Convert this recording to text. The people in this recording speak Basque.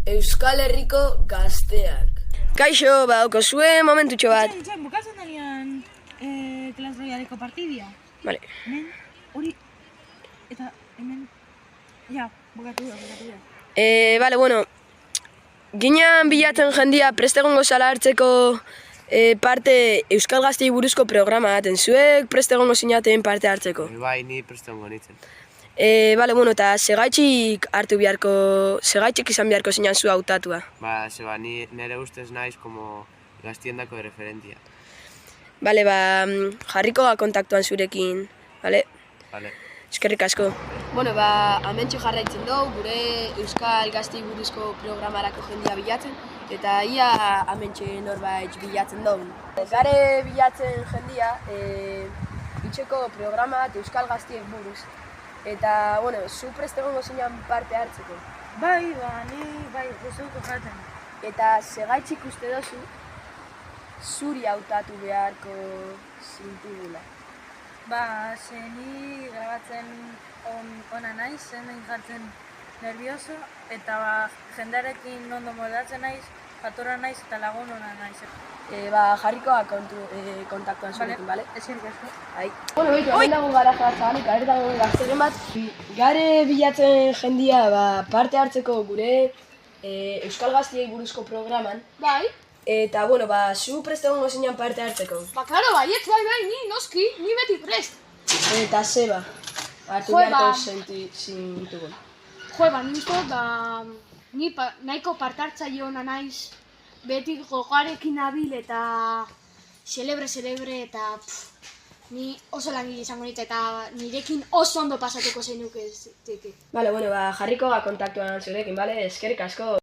Euskal Herriko gazteak. Kaixo, badauko zuen momentutxo bat. Itxain, bukatzen denean Clash Royaleko partidia. Vale. Hemen, hori, eta hemen, ja, bukatu da. Vale, bueno, ginean bilatzen jendia preste egongo zala hartzeko parte Euskal Gaztei buruzko programa daten. Zuek preste egongo zinaten parte hartzeko. Bai, ni preste egongo nintzen. Vale, bueno, eta segaitxik izan beharko zinan zu hautatua. Ba, zeba, ni nire ustez naiz como gaztiendako referentia. Vale, jarriko da kontaktuan zurekin, vale? Vale. Eskerrik asko. Bueno, hementxe jarraitzen dugu, gure Euskal Gaztei buruzko programarako jendia bilatzen, eta ia hementxe norbait bilatzen dugu. Gare bilatzen jendia, itxeko programa bat Euskal Gaztiek buruz. Eta, bueno, zu preste egongo zinean parte hartzeko. Bai, ni gustuko jaten. Eta segaitxik uste dozu, zuri hautatu beharko zintugula. Ze ni grabatzen ona naiz, hemen jartzen nervioso, eta jendarekin ondo moldatzen naiz, jatorra naiz eta lagun ona naiz. Jarrikoa kontaktuan zurekin, bale? Eskerrik asko. Bai. Bueno, behitu, hemen dago gara jartzan, gare dago gazteren bat. Gare bilatzen jendia parte hartzeko gure Euskal Gaztiei buruzko programan. Bai. Eta, bueno, zu preste egongo zinean parte hartzeko. Claro, baietz, bai, ni noski, ni beti prest. Eta zeba, hartu Jo, beharko zintugun. Ni uste ni nahiko partartzaile ona naiz, beti gogoarekin nabil eta celebre eta ni oso langile izango nite eta nirekin oso ondo pasatuko zeinuke. Vale, bueno, jarriko kontaktuan zurekin, bale? Eskerrik asko.